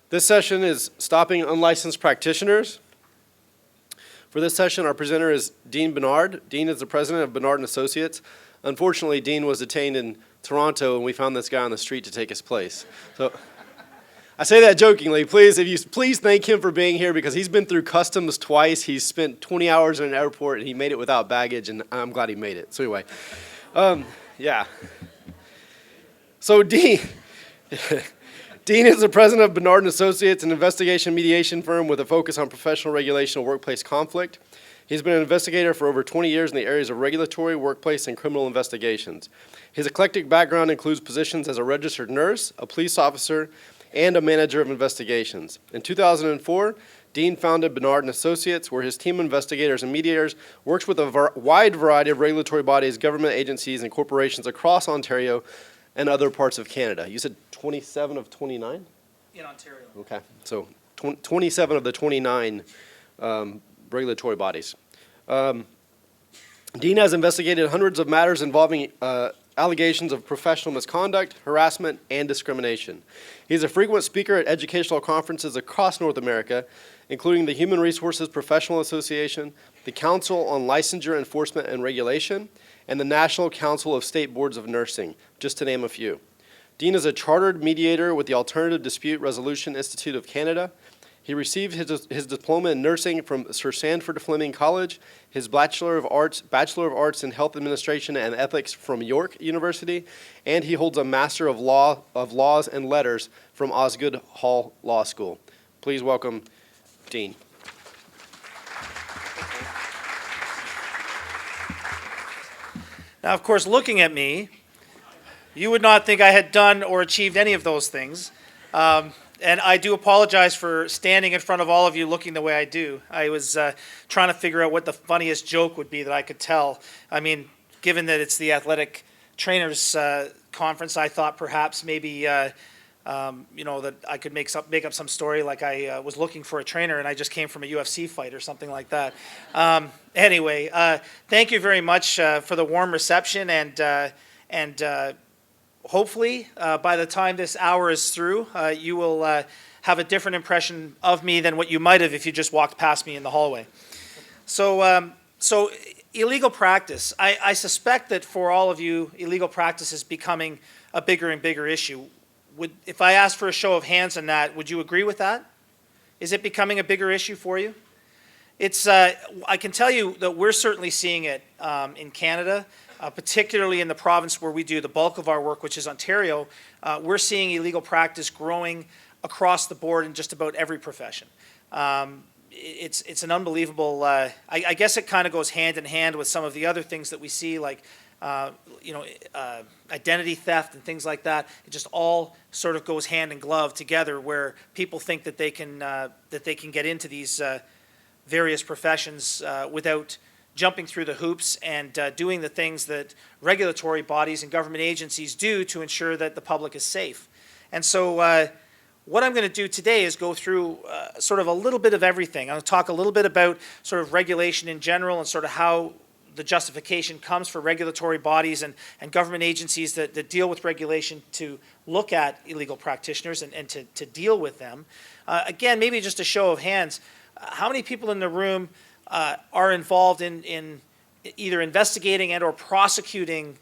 This session is Stopping Unlicensed Practitioners. For this session, our presenter is Dean BENARD. Dean is the president of BENARD & Associates. Unfortunately, Dean was detained in Toronto, and we found this guy on the street to take his place. So I say that jokingly. Please thank him for being here, because he's been through customs twice. He's spent 20 hours in an airport, and he made it without baggage, and I'm glad he made it. So anyway, yeah. So Dean is the president of BENARD & Associates, an investigation mediation firm with a focus on professional regulation of workplace conflict. He's been an investigator for over 20 years in the areas of regulatory, workplace, and criminal investigations. His eclectic background includes positions as a registered nurse, a police officer, and a manager of investigations. In 2004, Dean founded BENARD & Associates, where his team of investigators and mediators works with a wide variety of regulatory bodies, government agencies, and corporations across Ontario and other parts of Canada. You said 27 of 29? In Ontario. Okay, so 27 of the 29 regulatory bodies. Dean has investigated hundreds of matters involving allegations of professional misconduct, harassment, and discrimination. He's a frequent speaker at educational conferences across North America, including the Human Resources Professional Association, the Council on Licensure Enforcement and Regulation, and the National Council of State Boards of Nursing, just to name a few. Dean is a chartered mediator with the Alternative Dispute Resolution Institute of Canada. He received his diploma in nursing from Sir Sandford Fleming College, his Bachelor of Arts in Health Administration and Ethics from York University, and he holds a Master of Laws and Letters from Osgoode Hall Law School. Please welcome Dean. Now, of course, looking at me, you would not think I had done or achieved any of those things. And I do apologize for standing in front of all of you looking the way I do. I was trying to figure out what the funniest joke would be that I could tell. I mean, given that it's the athletic trainers conference, I thought perhaps maybe that I could make up some story like I was looking for a trainer and I just came from a UFC fight or something like that. Anyway, thank you very much for the warm reception, and hopefully, by the time this hour is through, you will have a different impression of me than what you might have if you just walked past me in the hallway. So illegal practice. I suspect that for all of you, illegal practice is becoming a bigger and bigger issue. If I asked for a show of hands on that, would you agree with that? Is it becoming a bigger issue for you? I can tell you that we're certainly seeing it in Canada. Particularly in the province where we do the bulk of our work, which is Ontario, we're seeing illegal practice growing across the board in just about every profession. It's an unbelievable, I guess it kind of goes hand in hand with some of the other things that we see, like identity theft and things like that. It just all sort of goes hand in glove together, where people think that they can get into these various professions without jumping through the hoops and doing the things that regulatory bodies and government agencies do to ensure that the public is safe. And so what I'm going to do today is go through sort of a little bit of everything. I'll talk a little bit about sort of regulation in general and sort of how the justification comes for regulatory bodies and government agencies that deal with regulation to look at illegal practitioners and to deal with them. Again, maybe just a show of hands. How many people in the room are involved in either investigating and or prosecuting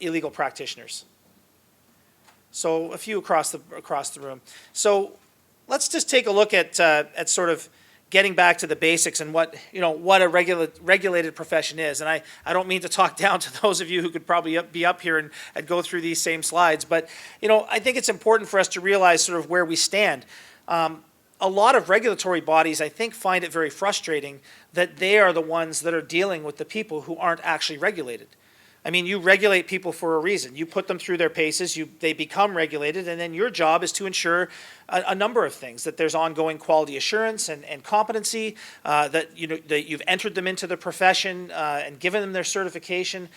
illegal practitioners? So a few across the room. So let's just take a look at sort of getting back to the basics and what a regulated profession is. And I don't mean to talk down to those of you who could probably be up here and go through these same slides, but I think it's important for us to realize sort of where we stand. A lot of regulatory bodies, I think, find it very frustrating that they are the ones that are dealing with the people who aren't actually regulated. I mean, you regulate people for a reason. You put them through their paces, they become regulated, and then your job is to ensure a number of things, that there's ongoing quality assurance and competency, that you've entered them into the profession and given them their certification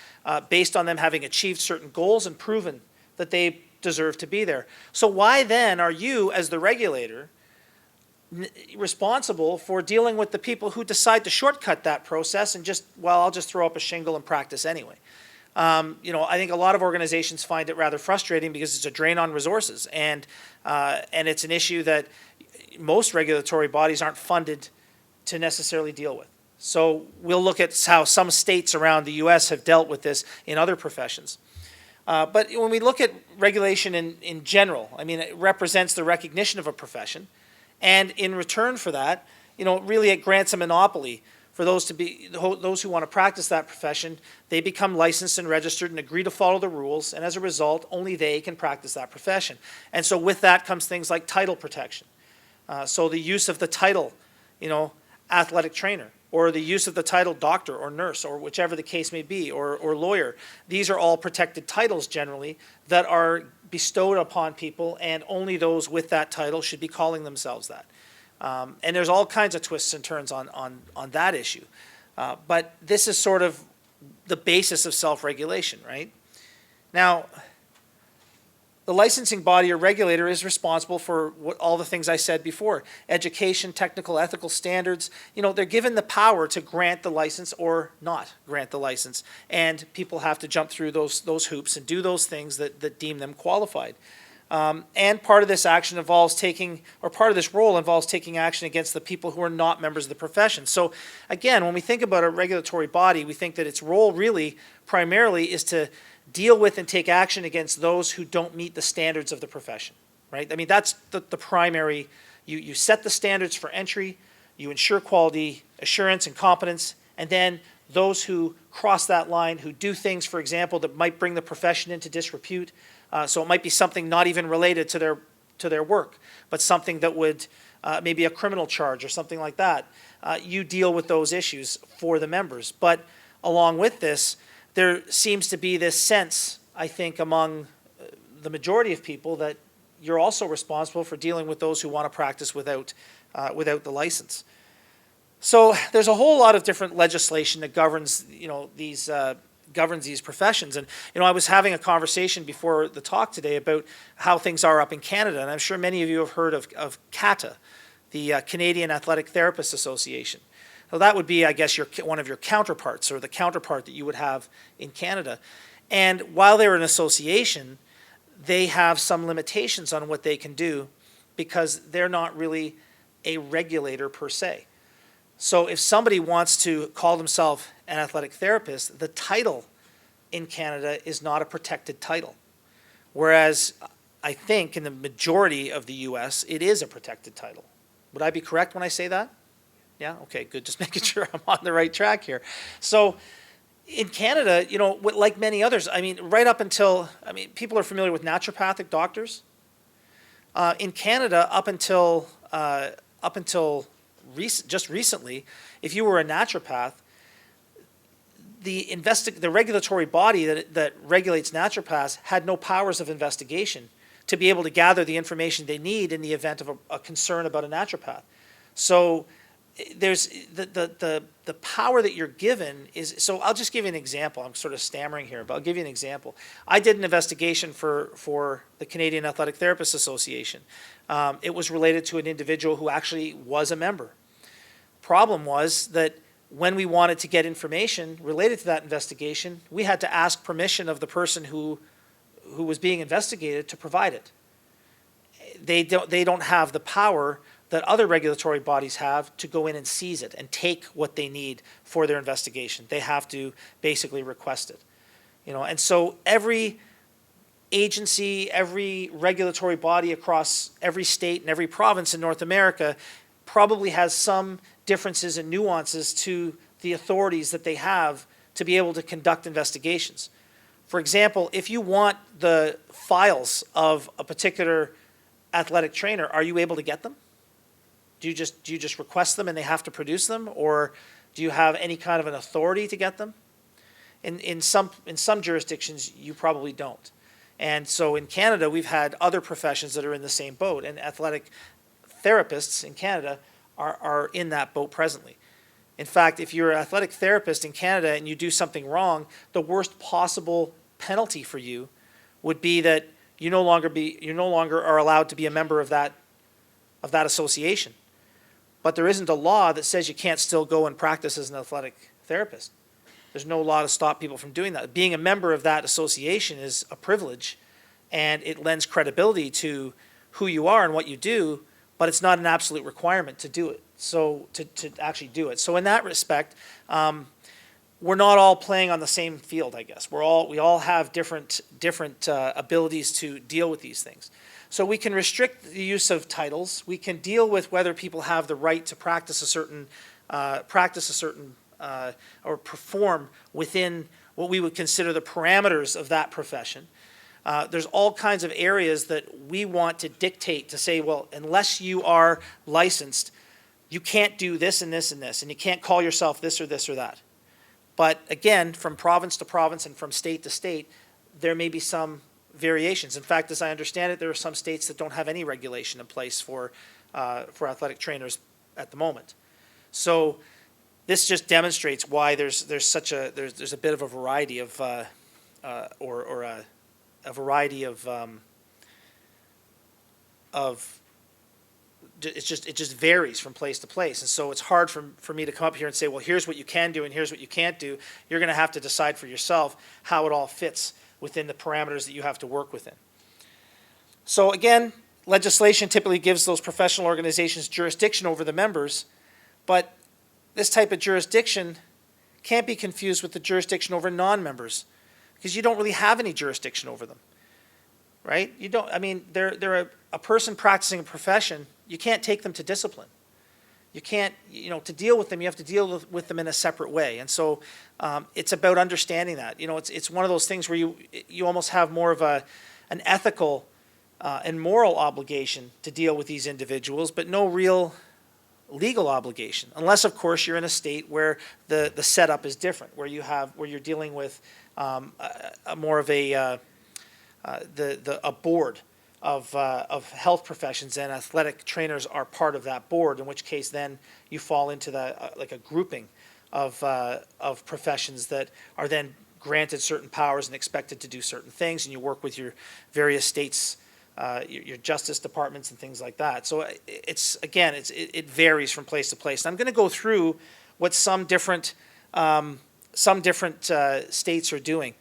based on them having achieved certain goals and proven that they deserve to be there. So why then are you, as the regulator, responsible for dealing with the people who decide to shortcut that process and I'll just throw up a shingle and practice anyway? I think a lot of organizations find it rather frustrating because it's a drain on resources, and it's an issue that most regulatory bodies aren't funded to necessarily deal with. So we'll look at how some states around the U.S. have dealt with this in other professions. But when we look at regulation in general, I mean, it represents the recognition of a profession, and in return for that, really it grants a monopoly for those who want to practice that profession. They become licensed and registered and agree to follow the rules, and as a result, only they can practice that profession. And so with that comes things like title protection. So the use of the title, athletic trainer, or the use of the title doctor or nurse, or whichever the case may be, or lawyer. These are all protected titles generally that are bestowed upon people, and only those with that title should be calling themselves that. And there's all kinds of twists and turns on that issue. But this is sort of the basis of self-regulation, right? Now, the licensing body or regulator is responsible for all the things I said before: education, technical, ethical standards. They're given the power to grant the license or not grant the license, and people have to jump through those hoops and do those things that deem them qualified. And part of this action involves part of this role involves taking action against the people who are not members of the profession. So again, when we think about a regulatory body, we think that its role really primarily is to deal with and take action against those who don't meet the standards of the profession, right? I mean, that's the primary. You set the standards for entry, you ensure quality assurance and competence, and then those who cross that line, who do things, for example, that might bring the profession into disrepute. So it might be something not even related to their work, but something that would maybe a criminal charge or something like that. You deal with those issues for the members. But along with this, there seems to be this sense, I think, among the majority of people that you're also responsible for dealing with those who want to practice without the license. So there's a whole lot of different legislation that governs these professions. And I was having a conversation before the talk today about how things are up in Canada, and I'm sure many of you have heard of CATA, the Canadian Athletic Therapists Association. So that would be, I guess, one of your counterparts, or the counterpart that you would have in Canada. And while they're an association, they have some limitations on what they can do because they're not really a regulator per se. So if somebody wants to call themselves an athletic therapist, the title in Canada is not a protected title. Whereas I think in the majority of the US, it is a protected title. Would I be correct when I say that? Yeah, okay, good. Just making sure I'm on the right track here. So in Canada, like many others, right up until, people are familiar with naturopathic doctors. In Canada, up until just recently, if you were a naturopath, the regulatory body that regulates naturopaths had no powers of investigation to be able to gather the information they need in the event of a concern about a naturopath. So there's the power that you're given is, so I'll just give you an example. I'm sort of stammering here, but I'll give you an example. I did an investigation for the Canadian Athletic Therapists Association. It was related to an individual who actually was a member. Problem was that when we wanted to get information related to that investigation, we had to ask permission of the person who was being investigated to provide it. They don't have the power that other regulatory bodies have to go in and seize it and take what they need for their investigation. They have to basically request it. And so every agency, every regulatory body across every state and every province in North America probably has some differences and nuances to the authorities that they have to be able to conduct investigations. For example, if you want the files of a particular athletic trainer, are you able to get them? Do you just request them and they have to produce them, or do you have any kind of an authority to get them? In some jurisdictions, you probably don't. And so in Canada, we've had other professions that are in the same boat, and athletic therapists in Canada are in that boat presently. In fact, if you're an athletic therapist in Canada and you do something wrong, the worst possible penalty for you would be that you no longer are allowed to be a member of that association. But there isn't a law that says you can't still go and practice as an athletic therapist. There's no law to stop people from doing that. Being a member of that association is a privilege, and it lends credibility to who you are and what you do, but it's not an absolute requirement to do it. So to actually do it. So in that respect, we're not all playing on the same field, I guess. We all have different abilities to deal with these things. So we can restrict the use of titles. We can deal with whether people have the right to practice a certain or perform within what we would consider the parameters of that profession. There's all kinds of areas that we want to dictate to say, well, unless you are licensed, you can't do this and this and this, and you can't call yourself this or this or that. But again, from province to province and from state to state, there may be some variations. In fact, as I understand it, there are some states that don't have any regulation in place for athletic trainers at the moment. So this just demonstrates why there's a bit of a variety of it just varies from place to place. And so it's hard for me to come up here and say, well, here's what you can do and here's what you can't do. You're going to have to decide for yourself how it all fits within the parameters that you have to work within. So again, legislation typically gives those professional organizations jurisdiction over the members, but this type of jurisdiction can't be confused with the jurisdiction over non-members, because you don't really have any jurisdiction over them, right? You don't. I mean, they're a person practicing a profession. You can't take them to discipline. You can't, to deal with them, you have to deal with them in a separate way. And so it's about understanding that. It's one of those things where you almost have more of an ethical and moral obligation to deal with these individuals, but no real legal obligation, unless of course you're in a state where the setup is different, where you're dealing with more of a board of health professions, and athletic trainers are part of that board, in which case then you fall into like a grouping of professions that are then granted certain powers and expected to do certain things, and you work with your various states, your justice departments and things like that. So it varies from place to place. And I'm going to go through what some different states are doing.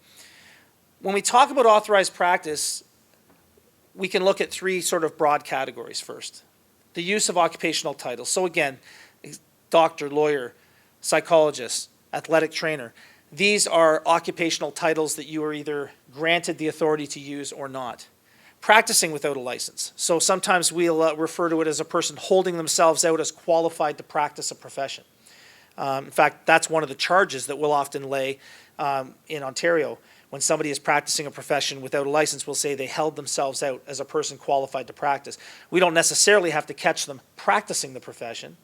When we talk about authorized practice, we can look at three sort of broad categories first. The use of occupational titles. So again, doctor, lawyer, psychologist, athletic trainer. These are occupational titles that you are either granted the authority to use or not. Practicing without a license. So sometimes we'll refer to it as a person holding themselves out as qualified to practice a profession. In fact, that's one of the charges that we'll often lay in Ontario. When somebody is practicing a profession without a license, we'll say they held themselves out as a person qualified to practice. We don't necessarily have to catch them practicing the profession.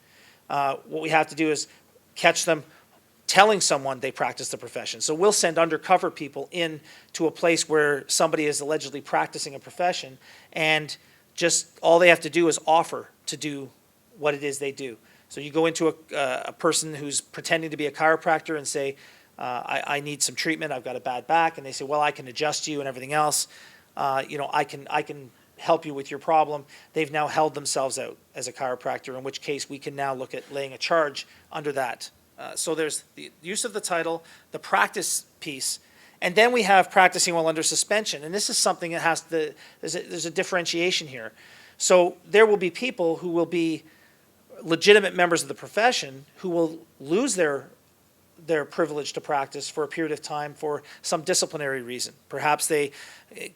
What we have to do is catch them telling someone they practice the profession. So we'll send undercover people in to a place where somebody is allegedly practicing a profession, and just all they have to do is offer to do what it is they do. So you go into a person who's pretending to be a chiropractor and say, I need some treatment, I've got a bad back, and they say, well, I can adjust you and everything else. I can help you with your problem. They've now held themselves out as a chiropractor, in which case we can now look at laying a charge under that. So there's the use of the title, the practice piece, and then we have practicing while under suspension. And this is something that there's a differentiation here. So there will be people who will be legitimate members of the profession who will lose their privilege to practice for a period of time for some disciplinary reason. Perhaps they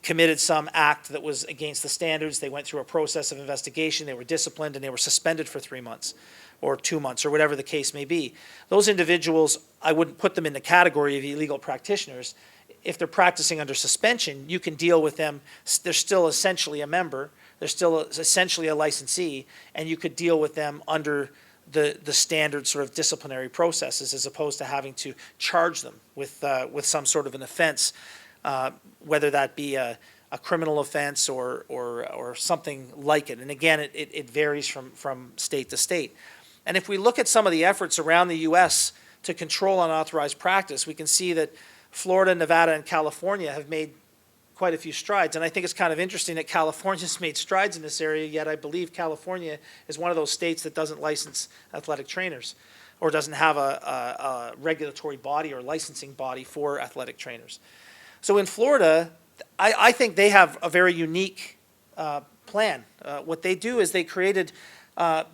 committed some act that was against the standards, they went through a process of investigation, they were disciplined, and they were suspended for 3 months or 2 months or whatever the case may be. Those individuals, I wouldn't put them in the category of illegal practitioners. If they're practicing under suspension, you can deal with them. They're still essentially a member, they're still essentially a licensee, and you could deal with them under the standard sort of disciplinary processes, as opposed to having to charge them with some sort of an offense, whether that be a criminal offense or something like it. And again, it varies from state to state. And if we look at some of the efforts around the U.S. to control unauthorized practice, we can see that Florida, Nevada, and California have made quite a few strides. And I think it's kind of interesting that California's made strides in this area, yet I believe California is one of those states that doesn't license athletic trainers. or doesn't have a regulatory body or licensing body for athletic trainers. So in Florida, I think they have a very unique plan. What they do is they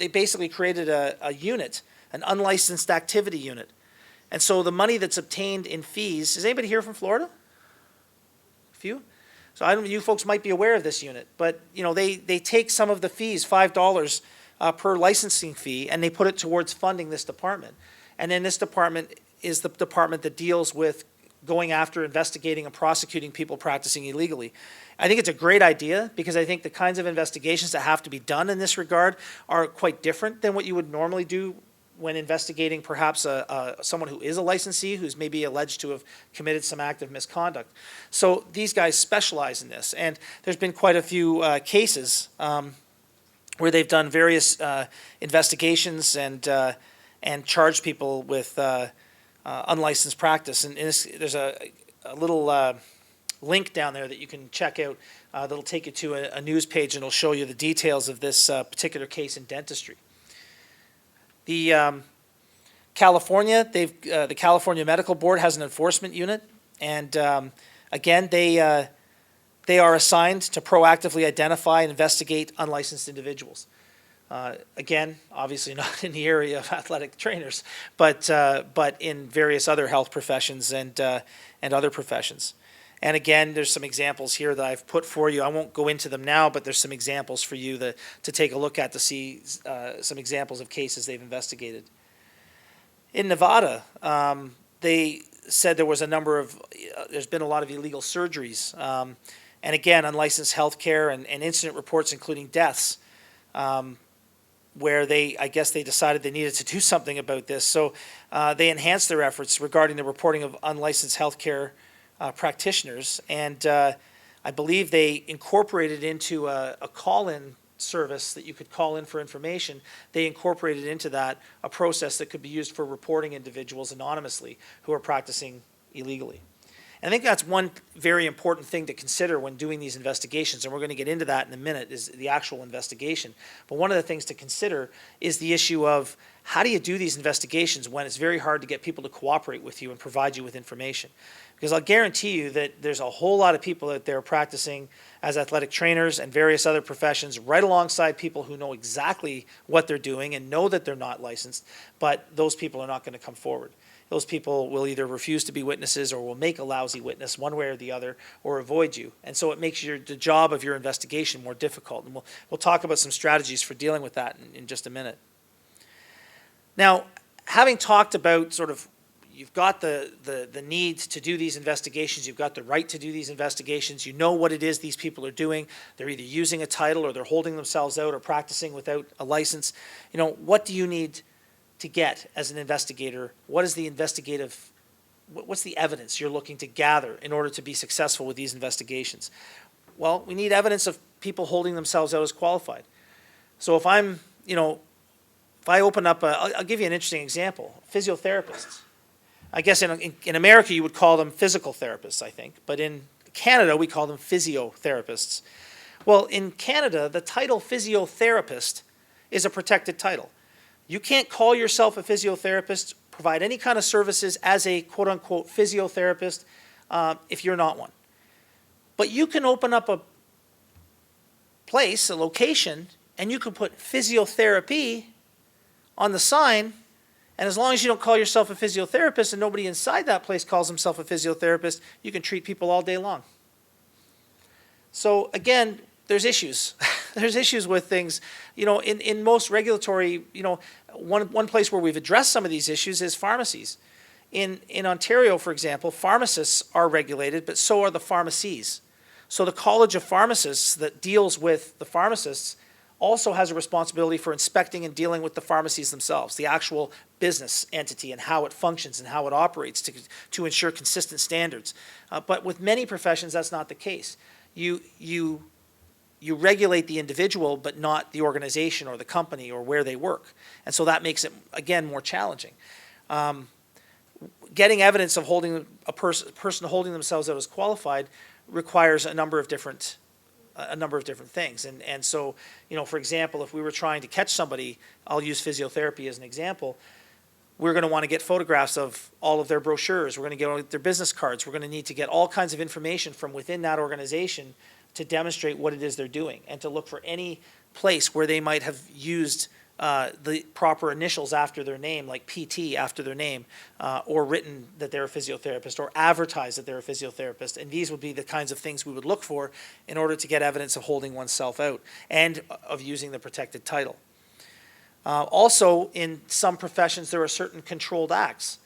basically created a unit, an unlicensed activity unit. And so the money that's obtained in fees, is anybody here from Florida? A few? So you folks might be aware of this unit, but they take some of the fees, $5 per licensing fee, and they put it towards funding this department. And then this department is the department that deals with going after, investigating, and prosecuting people practicing illegally. I think it's a great idea because I think the kinds of investigations that have to be done in this regard are quite different than what you would normally do when investigating perhaps someone who is a licensee who's maybe alleged to have committed some act of misconduct. So these guys specialize in this, and there's been quite a few cases where they've done various investigations and charged people with unlicensed practice. And there's a little link down there that you can check out that'll take you to a news page, and it'll show you the details of this particular case in dentistry. The California, the California Medical Board has an enforcement unit, and again, they are assigned to proactively identify and investigate unlicensed individuals. Again, obviously not in the area of athletic trainers, but in various other health professions and other professions. And again, there's some examples here that I've put for you. I won't go into them now, but there's some examples for you to take a look at to see some examples of cases they've investigated. In Nevada, they said there was there's been a lot of illegal surgeries. And again, unlicensed healthcare and incident reports, including deaths, where I guess they decided they needed to do something about this. So they enhanced their efforts regarding the reporting of unlicensed healthcare practitioners, and I believe they incorporated into a call-in service that you could call in for information. They incorporated into that a process that could be used for reporting individuals anonymously who are practicing illegally. And I think that's one very important thing to consider when doing these investigations, and we're going to get into that in a minute, is the actual investigation. But one of the things to consider is the issue of how do you do these investigations when it's very hard to get people to cooperate with you and provide you with information. Because I'll guarantee you that there's a whole lot of people out there practicing as athletic trainers and various other professions right alongside people who know exactly what they're doing and know that they're not licensed, but those people are not going to come forward. Those people will either refuse to be witnesses or will make a lousy witness one way or the other or avoid you. And so it makes the job of your investigation more difficult. And we'll talk about some strategies for dealing with that in just a minute. Now, having talked about sort of you've got the need to do these investigations, you've got the right to do these investigations, you know what it is these people are doing, they're either using a title or they're holding themselves out or practicing without a license. What do you need to get as an investigator? What's the evidence you're looking to gather in order to be successful with these investigations? Well, we need evidence of people holding themselves out as qualified. So if I open up I'll give you an interesting example, physiotherapists. I guess in America you would call them physical therapists, I think, but in Canada we call them physiotherapists. Well, in Canada, the title physiotherapist is a protected title. You can't call yourself a physiotherapist, provide any kind of services as a quote-unquote physiotherapist if you're not one. But you can open up a place, a location, and you can put physiotherapy on the sign, and as long as you don't call yourself a physiotherapist and nobody inside that place calls himself a physiotherapist, you can treat people all day long. So again, there's issues. There's issues with things. In most regulatory, one place where we've addressed some of these issues is pharmacies. In Ontario, for example, pharmacists are regulated, but so are the pharmacies. So the College of Pharmacists that deals with the pharmacists also has a responsibility for inspecting and dealing with the pharmacies themselves, the actual business entity and how it functions and how it operates to ensure consistent standards. But with many professions, that's not the case. You regulate the individual, but not the organization or the company or where they work. And so that makes it, again, more challenging. Getting evidence of holding a person holding themselves out as qualified requires a number of different things. And so, for example, if we were trying to catch somebody, I'll use physiotherapy as an example, we're going to want to get photographs of all of their brochures. We're going to get all their business cards. We're going to need to get all kinds of information from within that organization to demonstrate what it is they're doing, and to look for any place where they might have used the proper initials after their name, like PT after their name, or written that they're a physiotherapist, or advertised that they're a physiotherapist. And these would be the kinds of things we would look for in order to get evidence of holding oneself out and of using the protected title. Also, in some professions, there are certain controlled acts.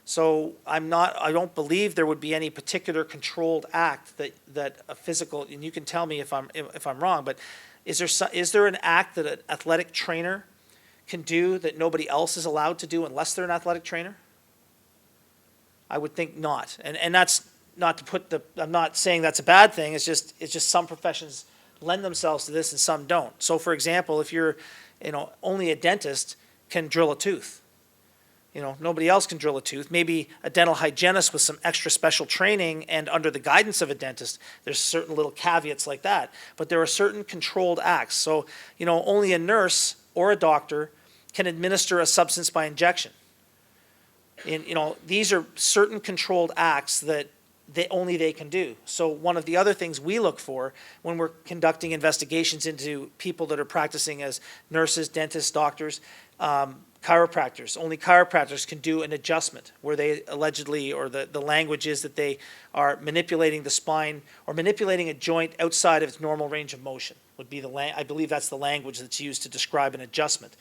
So I don't believe there would be any particular controlled act that a physical, and you can tell me if I'm wrong, but is there an act that an athletic trainer can do that nobody else is allowed to do unless they're an athletic trainer? I would think not. And that's not to put I'm not saying that's a bad thing. It's just some professions lend themselves to this and some don't. So for example, if you're, only a dentist can drill a tooth. Nobody else can drill a tooth. Maybe a dental hygienist with some extra special training and under the guidance of a dentist. There's certain little caveats like that. But there are certain controlled acts. So, only a nurse or a doctor can administer a substance by injection. These are certain controlled acts that only they can do. So one of the other things we look for when we're conducting investigations into people that are practicing as nurses, dentists, doctors, chiropractors. Only chiropractors can do an adjustment where they allegedly, or the language is that they are manipulating the spine or manipulating a joint outside of its normal range of motion would be I believe that's the language that's used to describe an adjustment.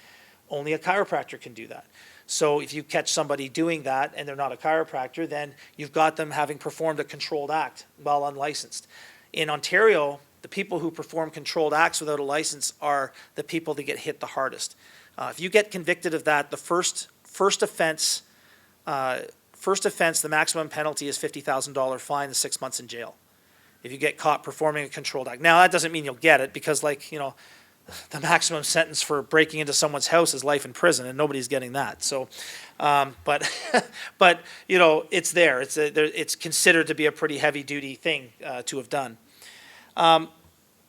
Only a chiropractor can do that. So if you catch somebody doing that and they're not a chiropractor, then you've got them having performed a controlled act while unlicensed. In Ontario, the people who perform controlled acts without a license are the people that get hit the hardest. If you get convicted of that, the first offense, the maximum penalty is $50,000 fine and 6 months in jail. If you get caught performing a controlled act. Now that doesn't mean you'll get it, because the maximum sentence for breaking into someone's house is life in prison, and nobody's getting that. So, but it's there. It's considered to be a pretty heavy-duty thing to have done.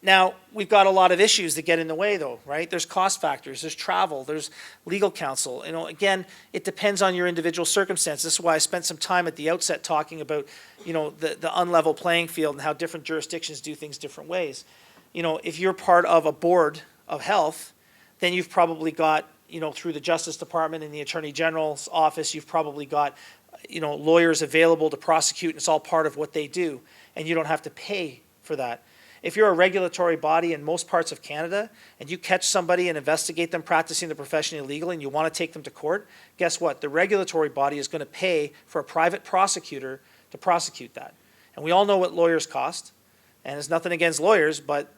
Now, we've got a lot of issues that get in the way, though, right? There's cost factors, there's travel, there's legal counsel. Again, it depends on your individual circumstance. This is why I spent some time at the outset talking about, the unlevel playing field and how different jurisdictions do things different ways. If you're part of a board of health, then you've probably got, through the Justice Department and the Attorney General's office, you've probably got, lawyers available to prosecute, and it's all part of what they do, and you don't have to pay for that. If you're a regulatory body in most parts of Canada and you catch somebody and investigate them practicing the profession illegally and you want to take them to court, guess what? The regulatory body is going to pay for a private prosecutor to prosecute that. And we all know what lawyers cost, and there's nothing against lawyers, but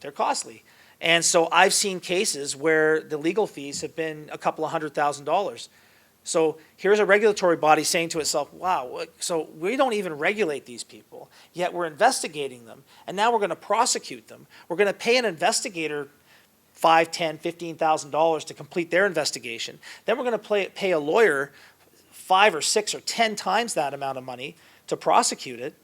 they're costly. And so I've seen cases where the legal fees have been a couple of $100,000. So here's a regulatory body saying to itself, wow, so we don't even regulate these people, yet we're investigating them, and now we're going to prosecute them. We're going to pay an investigator $5,000, $10,000, $15,000 to complete their investigation. Then we're going to pay a lawyer 5 or 6 or 10 times that amount of money to prosecute it,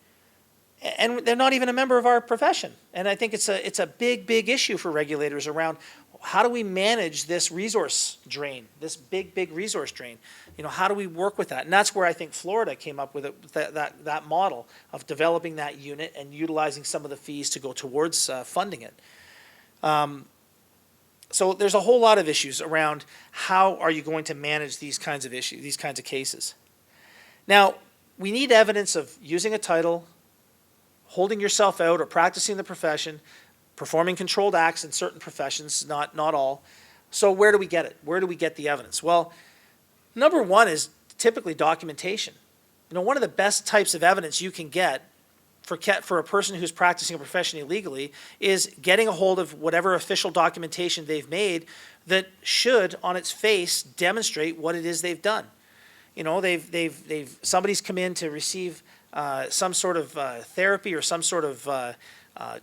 and they're not even a member of our profession. And I think it's a big issue for regulators around how do we manage this resource drain, this big resource drain? How do we work with that? And that's where I think Florida came up with that model of developing that unit and utilizing some of the fees to go towards funding it. So there's a whole lot of issues around how are you going to manage these kinds of issues, these kinds of cases. Now, we need evidence of using a title, holding yourself out or practicing the profession, performing controlled acts in certain professions, not all. So where do we get it? Where do we get the evidence? Well, number one is typically documentation. One of the best types of evidence you can get for a person who's practicing a profession illegally is getting a hold of whatever official documentation they've made that should, on its face, demonstrate what it is they've done. Somebody's come in to receive some sort of therapy or some sort of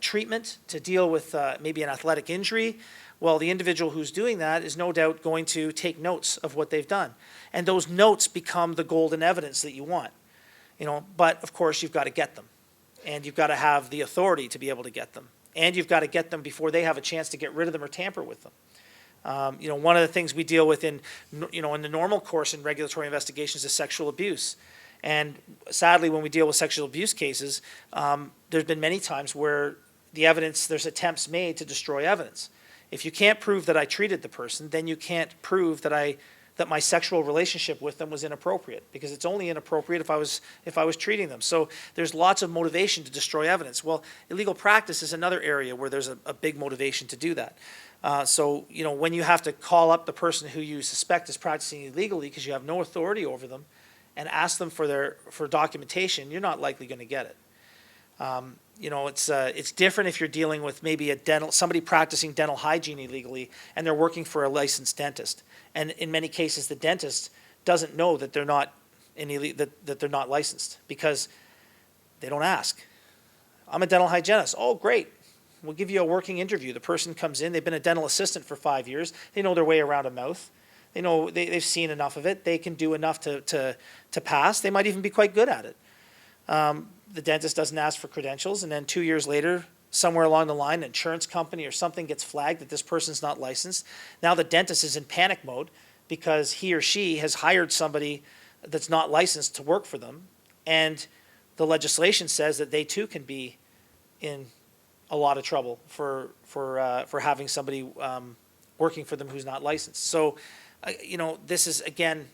treatment to deal with maybe an athletic injury. Well, the individual who's doing that is no doubt going to take notes of what they've done. And those notes become the golden evidence that you want. But of course you've got to get them. And you've got to have the authority to be able to get them. And you've got to get them before they have a chance to get rid of them or tamper with them. One of the things we deal with in the normal course in regulatory investigations is sexual abuse. And sadly, when we deal with sexual abuse cases, there's been many times where there's attempts made to destroy evidence. If you can't prove that I treated the person, then you can't prove that my sexual relationship with them was inappropriate, because it's only inappropriate if I was treating them. So there's lots of motivation to destroy evidence. Well, illegal practice is another area where there's a big motivation to do that. When you have to call up the person who you suspect is practicing illegally because you have no authority over them and ask them for documentation, you're not likely going to get it. It's different if you're dealing with maybe somebody practicing dental hygiene illegally and they're working for a licensed dentist. And in many cases, the dentist doesn't know that they're not that they're not licensed because they don't ask. I'm a dental hygienist. Oh, great. We'll give you a working interview. The person comes in. They've been a dental assistant for 5 years. They know their way around a mouth. They know they've seen enough of it. They can do enough to pass. They might even be quite good at it. The dentist doesn't ask for credentials, and then 2 years later, somewhere along the line, an insurance company or something gets flagged that this person's not licensed. Now the dentist is in panic mode because he or she has hired somebody that's not licensed to work for them, and the legislation says that they too can be in a lot of trouble for having somebody working for them who's not licensed. So, this is again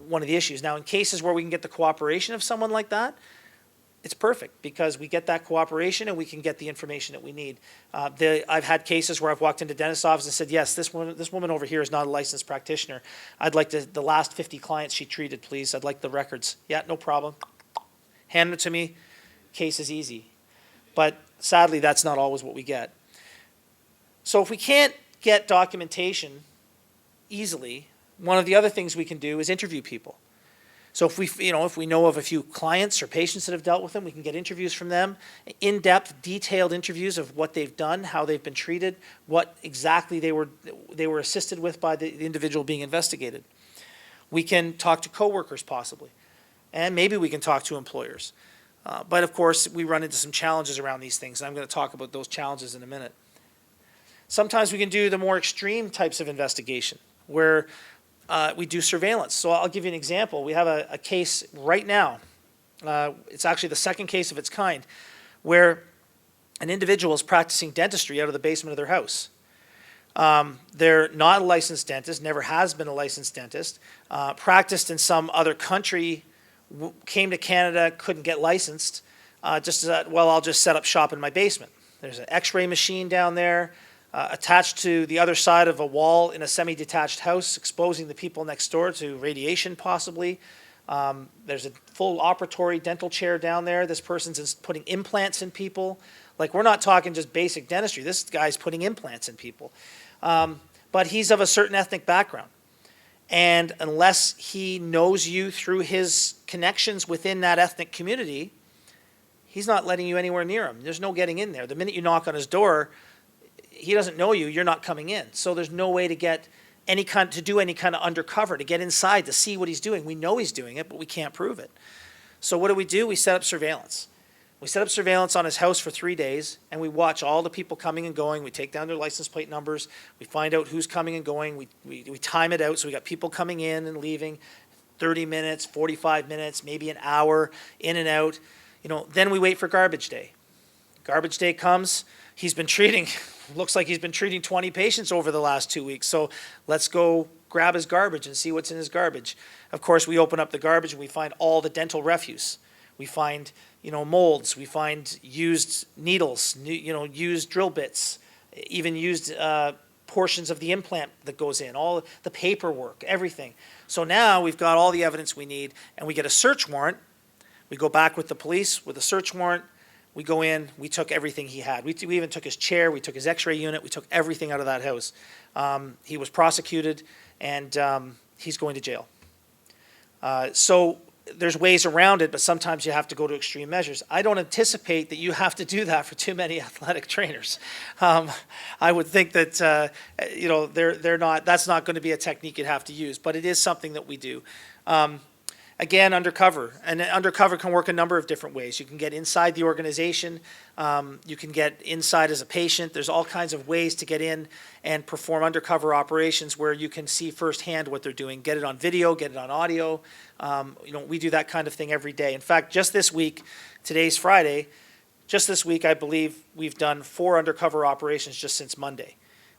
one of the issues. Now, in cases where we can get the cooperation of someone like that, it's perfect because we get that cooperation and we can get the information that we need. I've had cases where I've walked into dentist's office and said, yes, this woman over here is not a licensed practitioner. I'd like the last 50 clients she treated, please. I'd like the records. Yeah, no problem. Hand it to me. Case is easy. But sadly, that's not always what we get. So if we can't get documentation easily, one of the other things we can do is interview people. So if we know of a few clients or patients that have dealt with them, we can get interviews from them, in-depth, detailed interviews of what they've done, how they've been treated, what exactly they were assisted with by the individual being investigated. We can talk to coworkers possibly, and maybe we can talk to employers. But of course, we run into some challenges around these things, and I'm going to talk about those challenges in a minute. Sometimes we can do the more extreme types of investigation, where we do surveillance. So I'll give you an example. We have a case right now. It's actually the second case of its kind, where an individual is practicing dentistry out of the basement of their house. They're not a licensed dentist, never has been a licensed dentist, practiced in some other country, came to Canada, couldn't get licensed, I'll just set up shop in my basement. There's an x-ray machine down there, attached to the other side of a wall in a semi-detached house, exposing the people next door to radiation possibly. There's a full operatory dental chair down there. This person's putting implants in people. Like, we're not talking just basic dentistry. This guy's putting implants in people. But he's of a certain ethnic background. And unless he knows you through his connections within that ethnic community, he's not letting you anywhere near him. There's no getting in there. The minute you knock on his door, he doesn't know you, you're not coming in. So there's no way to do any kind of undercover, to get inside, to see what he's doing. We know he's doing it, but we can't prove it. So what do? We set up surveillance. We set up surveillance on his house for 3 days, and we watch all the people coming and going. We take down their license plate numbers. We find out who's coming and going. We time it out, so we got people coming in and leaving, 30 minutes, 45 minutes, maybe an hour, in and out. Then we wait for garbage day. Garbage day comes. Looks like he's been treating 20 patients over the last 2 weeks. So let's go grab his garbage and see what's in his garbage. Of course, we open up the garbage and we find all the dental refuse. We find, molds. We find used needles, used drill bits, even used portions of the implant that goes in, all the paperwork, everything. So now we've got all the evidence we need, and we get a search warrant. We go back with the police with a search warrant. We go in, we took everything he had. We even took his chair, we took his x-ray unit, we took everything out of that house. He was prosecuted, and he's going to jail. So there's ways around it, but sometimes you have to go to extreme measures. I don't anticipate that you have to do that for too many athletic trainers. I would think that that's not going to be a technique you'd have to use, but it is something that we do. Again, undercover. And undercover can work a number of different ways. You can get inside the organization. You can get inside as a patient. There's all kinds of ways to get in and perform undercover operations where you can see firsthand what they're doing. Get it on video, get it on audio. We do that kind of thing every day. In fact, just this week, today's Friday, just this week, I believe we've done 4 undercover operations just since Monday.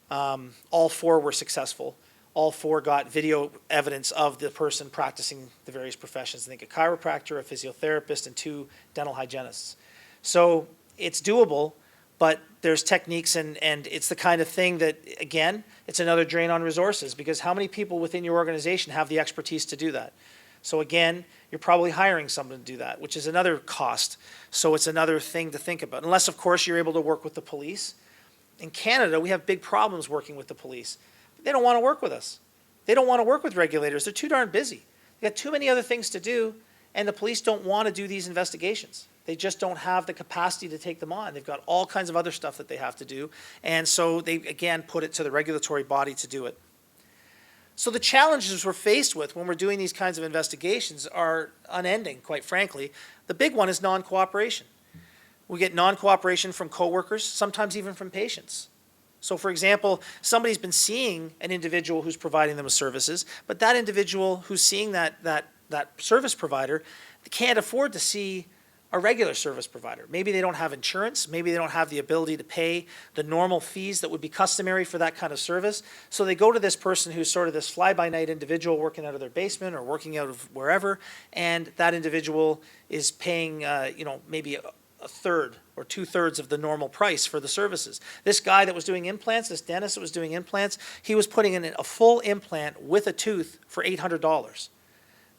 All 4 were successful. All 4 got video evidence of the person practicing the various professions. I think a chiropractor, a physiotherapist, and 2 dental hygienists. So it's doable, but there's techniques, and it's the kind of thing that, again, it's another drain on resources, because how many people within your organization have the expertise to do that? So again, you're probably hiring someone to do that, which is another cost. So it's another thing to think about. Unless, of course, you're able to work with the police. In Canada, we have big problems working with the police. They don't want to work with us. They don't want to work with regulators. They're too darn busy. They got too many other things to do, and the police don't want to do these investigations. They just don't have the capacity to take them on. They've got all kinds of other stuff that they have to do, and so they, again, put it to the regulatory body to do it. So the challenges we're faced with when we're doing these kinds of investigations are unending, quite frankly. The big one is non-cooperation. We get non-cooperation from coworkers, sometimes even from patients. So, for example, somebody's been seeing an individual who's providing them with services, but that individual who's seeing that service provider can't afford to see a regular service provider. Maybe they don't have insurance. Maybe they don't have the ability to pay the normal fees that would be customary for that kind of service. So they go to this person who's sort of this fly-by-night individual working out of their basement or working out of wherever, and that individual is paying, maybe a third or 2/3 of the normal price for the services. This guy that was doing implants, this dentist that was doing implants, he was putting in a full implant with a tooth for $800.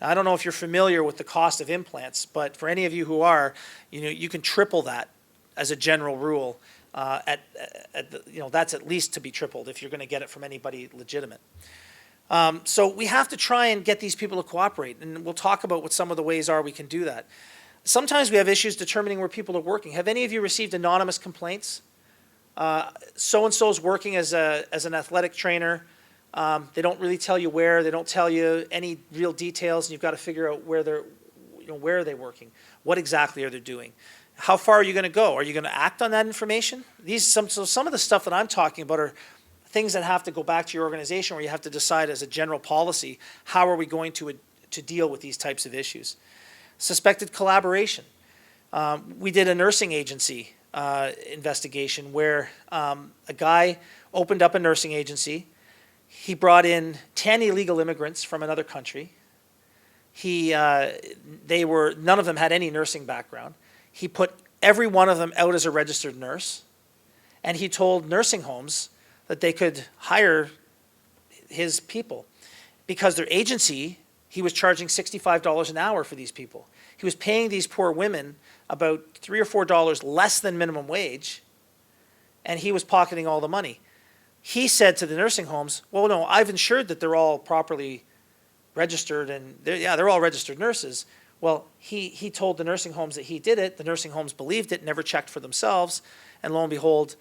Now, I don't know if you're familiar with the cost of implants, but for any of you who are, you can triple that as a general rule. That's at least to be tripled if you're going to get it from anybody legitimate. So we have to try and get these people to cooperate, and we'll talk about what some of the ways are we can do that. Sometimes we have issues determining where people are working. Have any of you received anonymous complaints? So-and-so's working as an athletic trainer. They don't really tell you where. They don't tell you any real details, and you've got to figure out where are they working? What exactly are they doing? How far are you going to go? Are you going to act on that information? So some of the stuff that I'm talking about are things that have to go back to your organization, where you have to decide as a general policy, how are we going to deal with these types of issues? Suspected collaboration. We did a nursing agency investigation where a guy opened up a nursing agency. He brought in 10 illegal immigrants from another country. None of them had any nursing background. He put every one of them out as a registered nurse, and he told nursing homes that they could hire his people because their agency, he was charging $65 an hour for these people. He was paying these poor women about $3 or $4 less than minimum wage, and he was pocketing all the money. He said to the nursing homes, well, no, I've ensured that they're all properly registered, and they're all registered nurses. Well, he told the nursing homes that he did it. The nursing homes believed it, never checked for themselves, and lo and behold,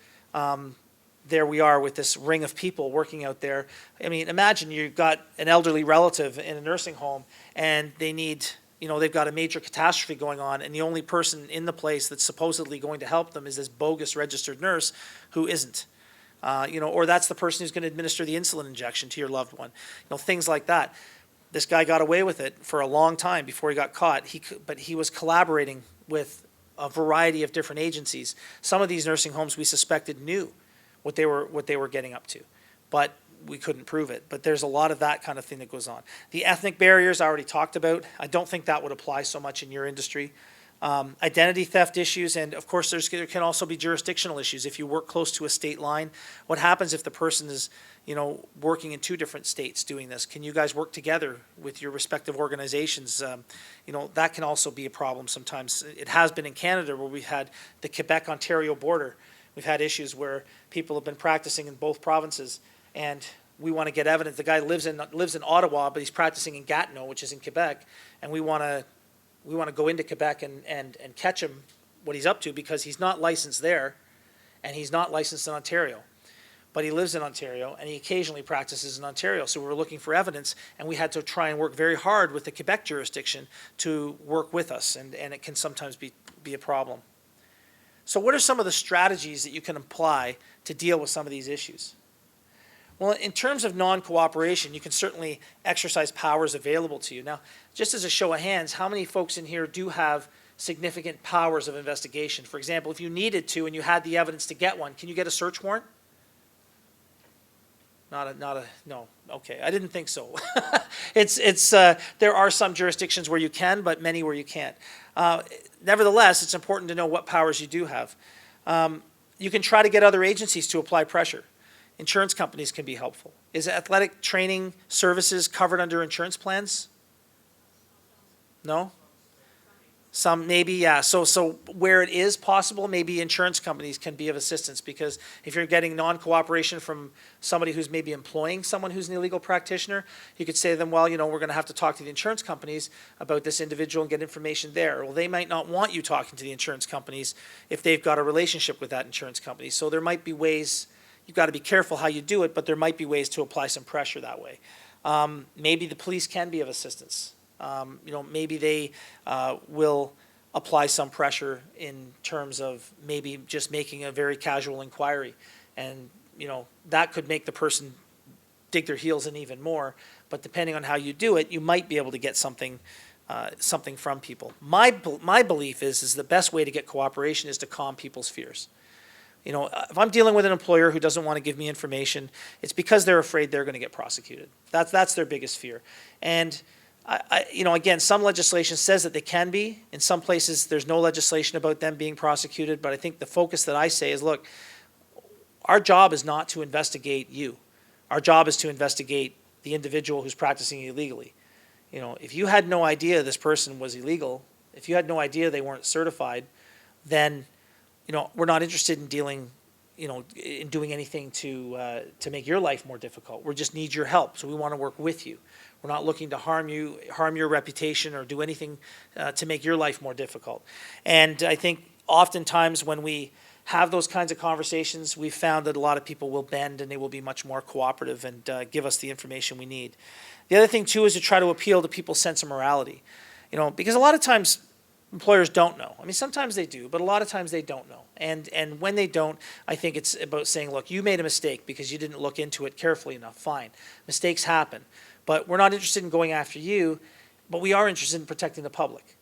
there we are with this ring of people working out there. I mean, imagine you've got an elderly relative in a nursing home, and they need, they've got a major catastrophe going on, and the only person in the place that's supposedly going to help them is this bogus registered nurse who isn't. Or that's the person who's going to administer the insulin injection to your loved one. Things like that. This guy got away with it for a long time before he got caught. But he was collaborating with a variety of different agencies. Some of these nursing homes we suspected knew what they were getting up to, but we couldn't prove it. But there's a lot of that kind of thing that goes on. The ethnic barriers I already talked about. I don't think that would apply so much in your industry. Identity theft issues, and of course there can also be jurisdictional issues. If you work close to a state line, what happens if the person is working in 2 different states doing this? Can you guys work together with your respective organizations? That can also be a problem sometimes. It has been in Canada where we've had the Quebec-Ontario border. We've had issues where people have been practicing in both provinces, and we want to get evidence. The guy lives in Ottawa, but he's practicing in Gatineau, which is in Quebec, and we want to go into Quebec and catch him, what he's up to, because he's not licensed there, and he's not licensed in Ontario. but he lives in Ontario, and he occasionally practices in Ontario. So we were looking for evidence, and we had to try and work very hard with the Quebec jurisdiction to work with us, and it can sometimes be a problem. So what are some of the strategies that you can apply to deal with some of these issues? Well, in terms of non-cooperation, you can certainly exercise powers available to you. Now, just as a show of hands, how many folks in here do have significant powers of investigation? For example, if you needed to and you had the evidence to get one, can you get a search warrant? No. Okay, I didn't think so. There are some jurisdictions where you can, but many where you can't. Nevertheless, it's important to know what powers you do have. You can try to get other agencies to apply pressure. Insurance companies can be helpful. Is athletic training services covered under insurance plans? No? Some maybe, yeah. So where it is possible, maybe insurance companies can be of assistance, because if you're getting non-cooperation from somebody who's maybe employing someone who's an illegal practitioner, you could say to them, well, we're going to have to talk to the insurance companies about this individual and get information there. Well, they might not want you talking to the insurance companies if they've got a relationship with that insurance company. So there might be ways. You've got to be careful how you do it, but there might be ways to apply some pressure that way. Maybe the police can be of assistance. Maybe they will apply some pressure in terms of maybe just making a very casual inquiry. And, that could make the person dig their heels in even more. But depending on how you do it, you might be able to get something from people. My belief is the best way to get cooperation is to calm people's fears. If I'm dealing with an employer who doesn't want to give me information, it's because they're afraid they're going to get prosecuted. That's their biggest fear. And again, some legislation says that they can be. In some places, there's no legislation about them being prosecuted. But I think the focus that I say is, look, our job is not to investigate you. Our job is to investigate the individual who's practicing illegally. If you had no idea this person was illegal, if you had no idea they weren't certified, then we're not interested in dealing, in doing anything to make your life more difficult. We just need your help, so we want to work with you. We're not looking to harm you, harm your reputation, or do anything to make your life more difficult. And I think oftentimes when we have those kinds of conversations, we've found that a lot of people will bend and they will be much more cooperative and give us the information we need. The other thing, too, is to try to appeal to people's sense of morality. Because a lot of times employers don't know. I mean, sometimes they do, but a lot of times they don't know. And when they don't, I think it's about saying, look, you made a mistake because you didn't look into it carefully enough. Fine. Mistakes happen. But we're not interested in going after you, but we are interested in protecting the public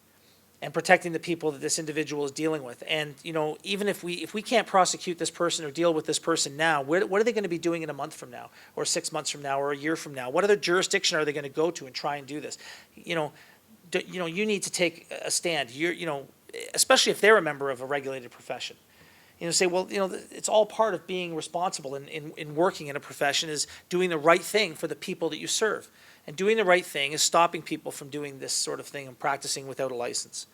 and protecting the people that this individual is dealing with. And, even if we can't prosecute this person or deal with this person now, what are they going to be doing in a month from now, or 6 months from now, or a year from now? What other jurisdiction are they going to go to and try and do this? You need to take a stand. Especially if they're a member of a regulated profession. Say, well, it's all part of being responsible in working in a profession is doing the right thing for the people that you serve. And doing the right thing is stopping people from doing this sort of thing and practicing without a license.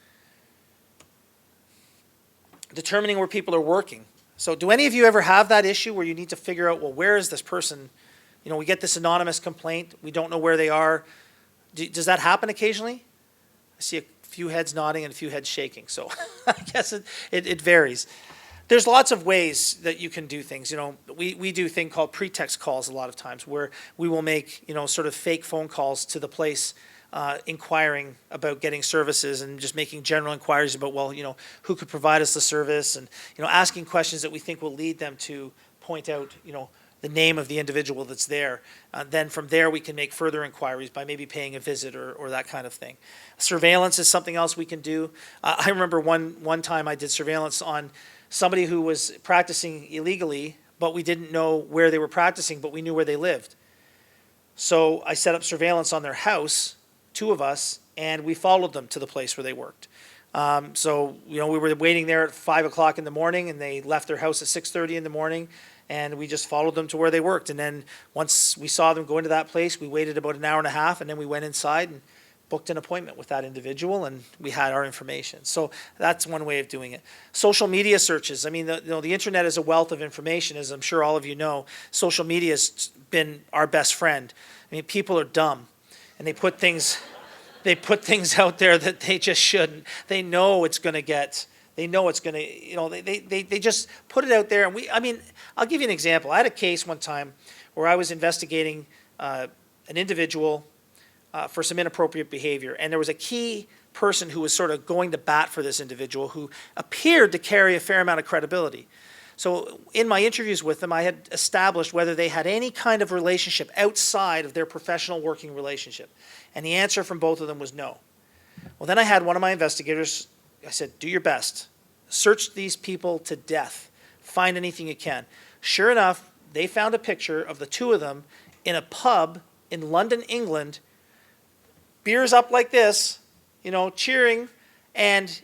Determining where people are working. So do any of you ever have that issue where you need to figure out, well, where is this person? We get this anonymous complaint. We don't know where they are. Does that happen occasionally? I see a few heads nodding and a few heads shaking, so I guess it varies. There's lots of ways that you can do things. We do a thing called pretext calls a lot of times, where we will make, sort of fake phone calls to the place inquiring about getting services and just making general inquiries about, well, who could provide us the service, and, asking questions that we think will lead them to point out, the name of the individual that's there. Then from there, we can make further inquiries by maybe paying a visit or that kind of thing. Surveillance is something else we can do. I remember one time I did surveillance on somebody who was practicing illegally, but we didn't know where they were practicing, but we knew where they lived. So I set up surveillance on their house, 2 of us, and we followed them to the place where they worked. So we were waiting there at 5 o'clock in the morning, and they left their house at 6:30 in the morning, and we just followed them to where they worked. And then once we saw them go into that place, we waited about an hour and a half, and then we went inside and booked an appointment with that individual, and we had our information. So that's one way of doing it. Social media searches. I mean, the internet is a wealth of information, as I'm sure all of you know. Social media has been our best friend. I mean, people are dumb, and they put things out there that they just shouldn't. They know it's going to get They know it's going to, they just put it out there. And I'll give you an example. I had a case one time where I was investigating an individual for some inappropriate behavior. And there was a key person who was sort of going to bat for this individual who appeared to carry a fair amount of credibility. So in my interviews with them, I had established whether they had any kind of relationship outside of their professional working relationship. And the answer from both of them was no. Well, then I had one of my investigators, I said, do your best. Search these people to death. Find anything you can. Sure enough, they found a picture of the two of them in a pub in London, England, beers up like this, cheering, and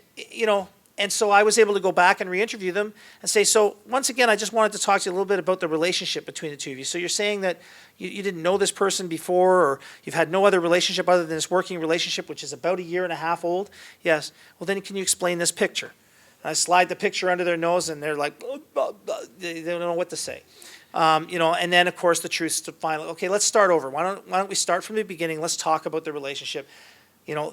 so I was able to go back and re-interview them and say, so once again, I just wanted to talk to you a little bit about the relationship between the two of you. So you're saying that you didn't know this person before, or you've had no other relationship other than this working relationship, which is about 1.5 years old? Yes. Well, then can you explain this picture? And I slide the picture under their nose, and they're like, they don't know what to say. And then, of course, the truth's to finally, okay, let's start over. Why don't we start from the beginning? Let's talk about the relationship.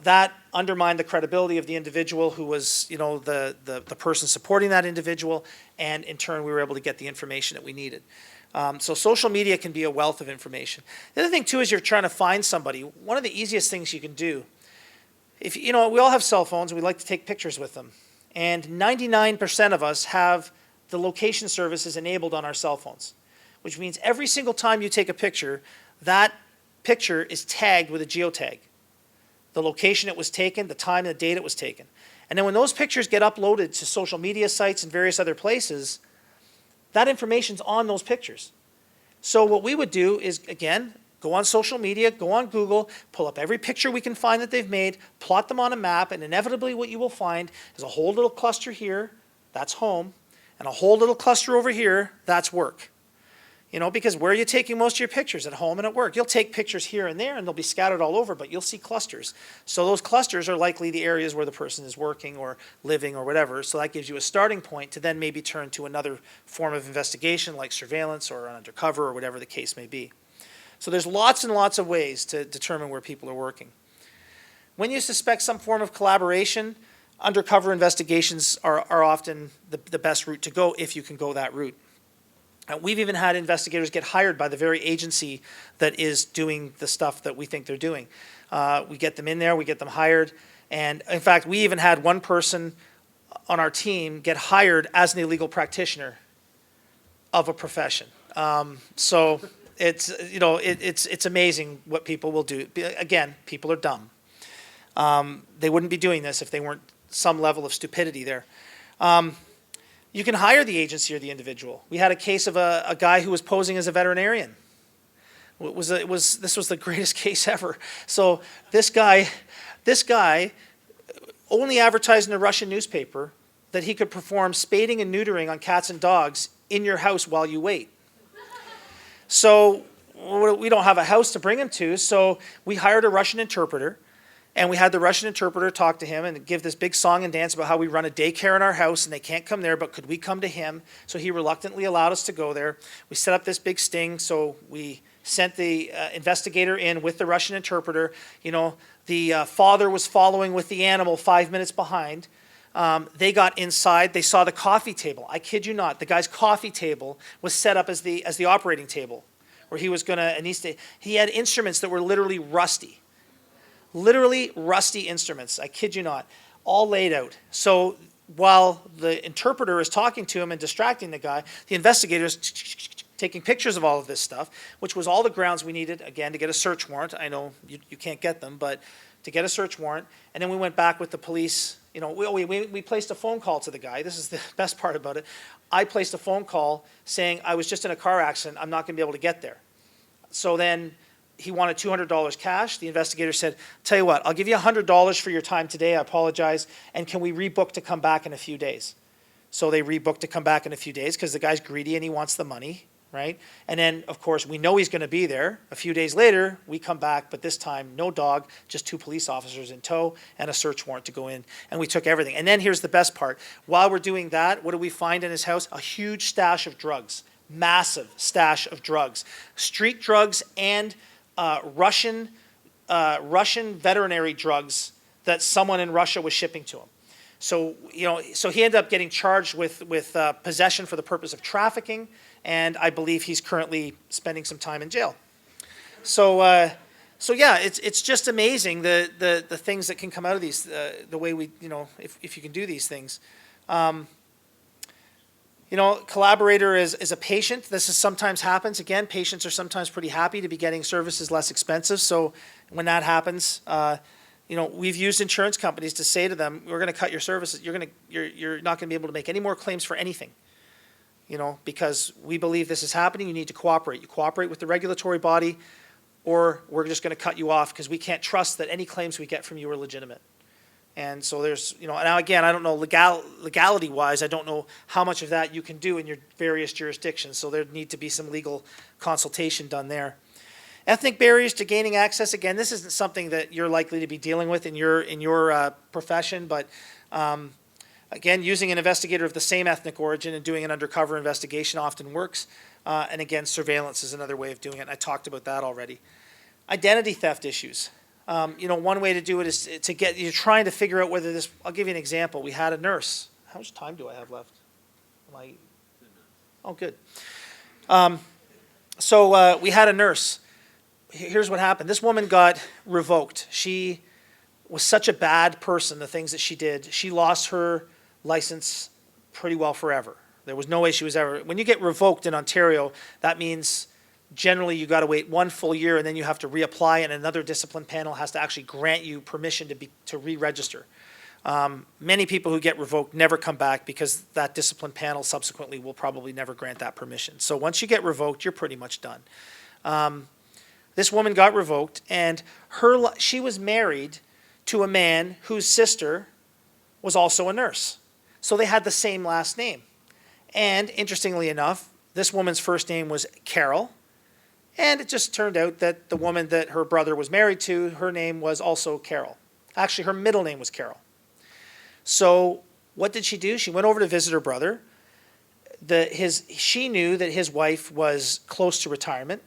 That undermined the credibility of the individual who was, the person supporting that individual, and in turn, we were able to get the information that we needed. So social media can be a wealth of information. The other thing, too, is you're trying to find somebody. One of the easiest things you can do, we all have cell phones, and we like to take pictures with them. And 99% of us have the location services enabled on our cell phones, which means every single time you take a picture, that picture is tagged with a geotag. The location it was taken, the time and the date it was taken. And then when those pictures get uploaded to social media sites and various other places, that information's on those pictures. So what we would do is, again, go on social media, go on Google, pull up every picture we can find that they've made, plot them on a map, and inevitably what you will find is a whole little cluster here, that's home, and a whole little cluster over here, that's work. Because where are you taking most of your pictures? At home and at work. You'll take pictures here and there, and they'll be scattered all over, but you'll see clusters. So those clusters are likely the areas where the person is working or living or whatever. So that gives you a starting point to then maybe turn to another form of investigation like surveillance or undercover or whatever the case may be. So there's lots and lots of ways to determine where people are working. When you suspect some form of collaboration, undercover investigations are often the best route to go if you can go that route. We've even had investigators get hired by the very agency that is doing the stuff that we think they're doing. We get them in there, we get them hired, and in fact, we even had one person on our team get hired as an illegal practitioner of a profession. So it's amazing what people will do. Again, people are dumb. They wouldn't be doing this if they weren't some level of stupidity there. You can hire the agency or the individual. We had a case of a guy who was posing as a veterinarian. This was the greatest case ever. So this guy only advertised in a Russian newspaper that he could perform spading and neutering on cats and dogs in your house while you wait. So we don't have a house to bring him to, so we hired a Russian interpreter. And we had the Russian interpreter talk to him and give this big song and dance about how we run a daycare in our house and they can't come there, but could we come to him? So he reluctantly allowed us to go there. We set up this big sting, so we sent the investigator in with the Russian interpreter. The father was following with the animal 5 minutes behind. They got inside. They saw the coffee table. I kid you not. The guy's coffee table was set up as the operating table, where he was going to, and he had instruments that were literally rusty. Literally rusty instruments, I kid you not, all laid out. So while the interpreter is talking to him and distracting the guy, the investigator is taking pictures of all of this stuff, which was all the grounds we needed, again, to get a search warrant. I know you can't get them, but to get a search warrant. And then we went back with the police. We placed a phone call to the guy. This is the best part about it. I placed a phone call saying, I was just in a car accident. I'm not going to be able to get there. So then he wanted $200 cash. The investigator said, tell you what, I'll give you $100 for your time today. I apologize. And can we rebook to come back in a few days? So they rebooked to come back in a few days because the guy's greedy and he wants the money, right? And then, of course, we know he's going to be there. A few days later, we come back, but this time, no dog, just 2 police officers in tow and a search warrant to go in. And we took everything. And then here's the best part. While we're doing that, what do we find in his house? A huge stash of drugs, massive stash of drugs, street drugs and Russian veterinary drugs that someone in Russia was shipping to him. So, so he ended up getting charged with possession for the purpose of trafficking, and I believe he's currently spending some time in jail. So, so yeah, it's just amazing the things that can come out of these, the way we, if you can do these things. Collaborator is a patient. This sometimes happens. Again, patients are sometimes pretty happy to be getting services less expensive. So when that happens, we've used insurance companies to say to them, we're going to cut your services. You're not going to be able to make any more claims for anything, because we believe this is happening. You need to cooperate. You cooperate with the regulatory body, or we're just going to cut you off because we can't trust that any claims we get from you are legitimate. And so there's, now again, I don't know legality-wise, I don't know how much of that you can do in your various jurisdictions. So there need to be some legal consultation done there. Ethnic barriers to gaining access. Again, this isn't something that you're likely to be dealing with in your profession, but again, using an investigator of the same ethnic origin and doing an undercover investigation often works. And again, surveillance is another way of doing it. And I talked about that already. Identity theft issues. One way to do it is you're trying to figure out whether this, I'll give you an example. We had a nurse. How much time do I have left? Oh, good. So we had a nurse. Here's what happened. This woman got revoked. She was such a bad person, the things that she did. She lost her license pretty well forever. There was no way she was ever, when you get revoked in Ontario, that means generally you got to wait 1 full year and then you have to reapply, and another discipline panel has to actually grant you permission to re-register. Many people who get revoked never come back because that discipline panel subsequently will probably never grant that permission. So once you get revoked, you're pretty much done. This woman got revoked, and she was married to a man whose sister was also a nurse. So they had the same last name. And interestingly enough, this woman's first name was Carol. And it just turned out that the woman that her brother was married to, her name was also Carol. Actually, her middle name was Carol. So what did she do? She went over to visit her brother. She knew that his wife was close to retirement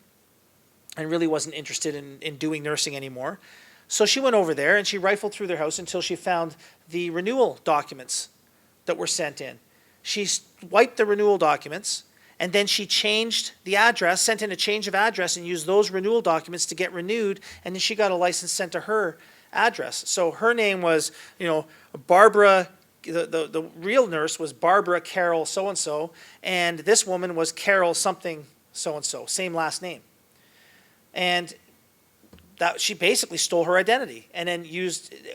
and really wasn't interested in doing nursing anymore. So she went over there and she rifled through their house until she found the renewal documents that were sent in. She wiped the renewal documents, and then she changed the address, sent in a change of address, and used those renewal documents to get renewed, and then she got a license sent to her address. So her name was, Barbara, the real nurse was Barbara Carol so-and-so, and this woman was Carol something so-and-so, same last name. And that she basically stole her identity, and then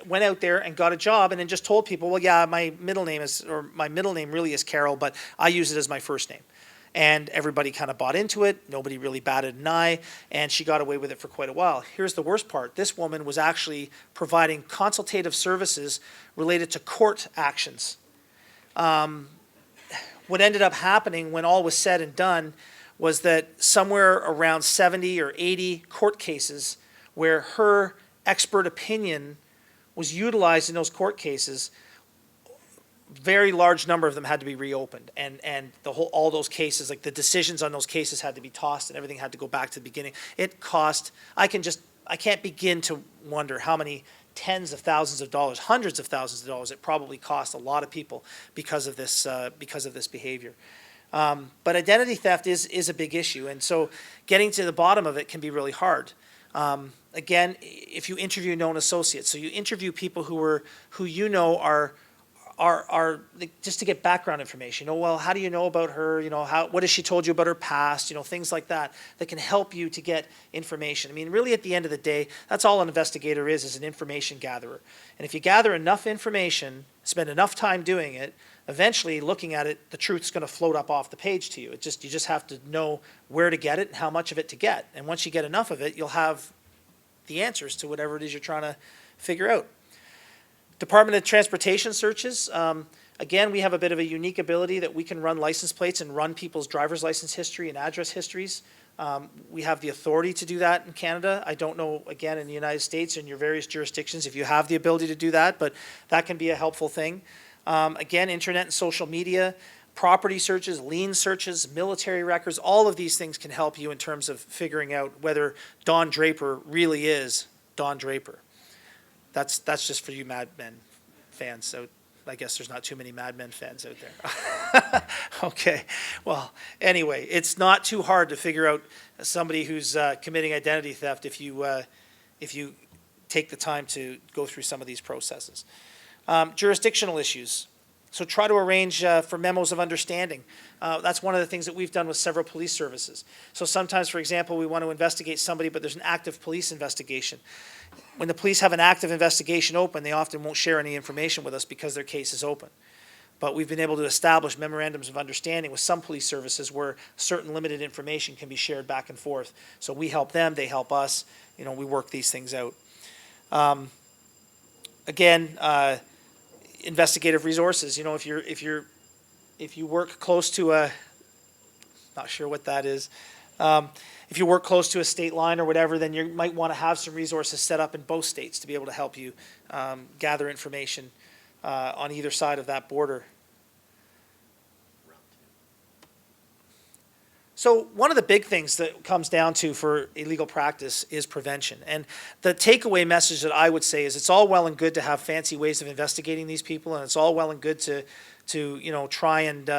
went out there and got a job, and then just told people, well, yeah, my middle name really is Carol, but I use it as my first name. And everybody kind of bought into it. Nobody really batted an eye, and she got away with it for quite a while. Here's the worst part. This woman was actually providing consultative services related to court actions. What ended up happening when all was said and done was that somewhere around 70 or 80 court cases where her expert opinion was utilized in those court cases, very large number of them had to be reopened, and all those cases, like the decisions on those cases, had to be tossed, and everything had to go back to the beginning. It cost, I can't begin to wonder how many tens of thousands of dollars, hundreds of thousands of dollars it probably cost a lot of people because of this behavior. But identity theft is a big issue, and so getting to the bottom of it can be really hard. Again, if you interview known associates, so you interview people who are just to get background information. Well, how do you know about her? What has she told you about her past? Things like that can help you to get information. I mean, really, at the end of the day, that's all an investigator is an information gatherer. And if you gather enough information, spend enough time doing it, eventually, looking at it, the truth's going to float up off the page to you. You just have to know where to get it and how much of it to get. And once you get enough of it, you'll have the answers to whatever it is you're trying to figure out. Department of Transportation searches. Again, we have a bit of a unique ability that we can run license plates and run people's driver's license history and address histories. We have the authority to do that in Canada. I don't know, again, in the United States and your various jurisdictions if you have the ability to do that, but that can be a helpful thing. Again, internet and social media, property searches, lien searches, military records, all of these things can help you in terms of figuring out whether Don Draper really is Don Draper. That's just for you Mad Men fans. So I guess there's not too many Mad Men fans out there. Okay, well, anyway, it's not too hard to figure out somebody who's committing identity theft if you take the time to go through some of these processes. Jurisdictional issues. So try to arrange for memos of understanding. That's one of the things that we've done with several police services. So sometimes, for example, we want to investigate somebody, but there's an active police investigation. When the police have an active investigation open, they often won't share any information with us because their case is open. But we've been able to establish memorandums of understanding with some police services where certain limited information can be shared back and forth. So we help them, they help us. You know, we work these things out. Again, investigative resources. You know, if you work close to a, not sure what that is. If you work close to a state line or whatever, then you might want to have some resources set up in both states to be able to help you gather information on either side of that border. So one of the big things that comes down to for illegal practice is prevention. And the takeaway message that I would say is it's all well and good to have fancy ways of investigating these people, and it's all well and good to you know, try and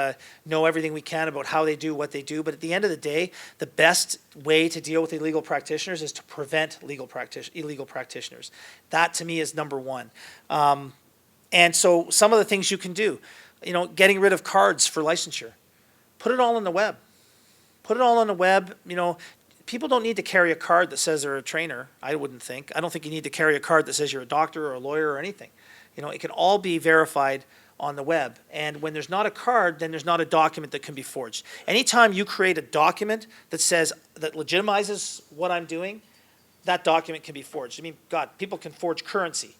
know everything we can about how they do what they do. But at the end of the day, the best way to deal with illegal practitioners is to prevent illegal practitioners. That to me is number one. And so some of the things you can do, you know, getting rid of cards for licensure. Put it all on the web. Put it all on the web. You know, people don't need to carry a card that says they're a trainer, I wouldn't think. I don't think you need to carry a card that says you're a doctor or a lawyer or anything. You know, it can all be verified on the web. And when there's not a card, then there's not a document that can be forged. Anytime you create a document that says, that legitimizes what I'm doing, that document can be forged. I mean, God, people can forge currency.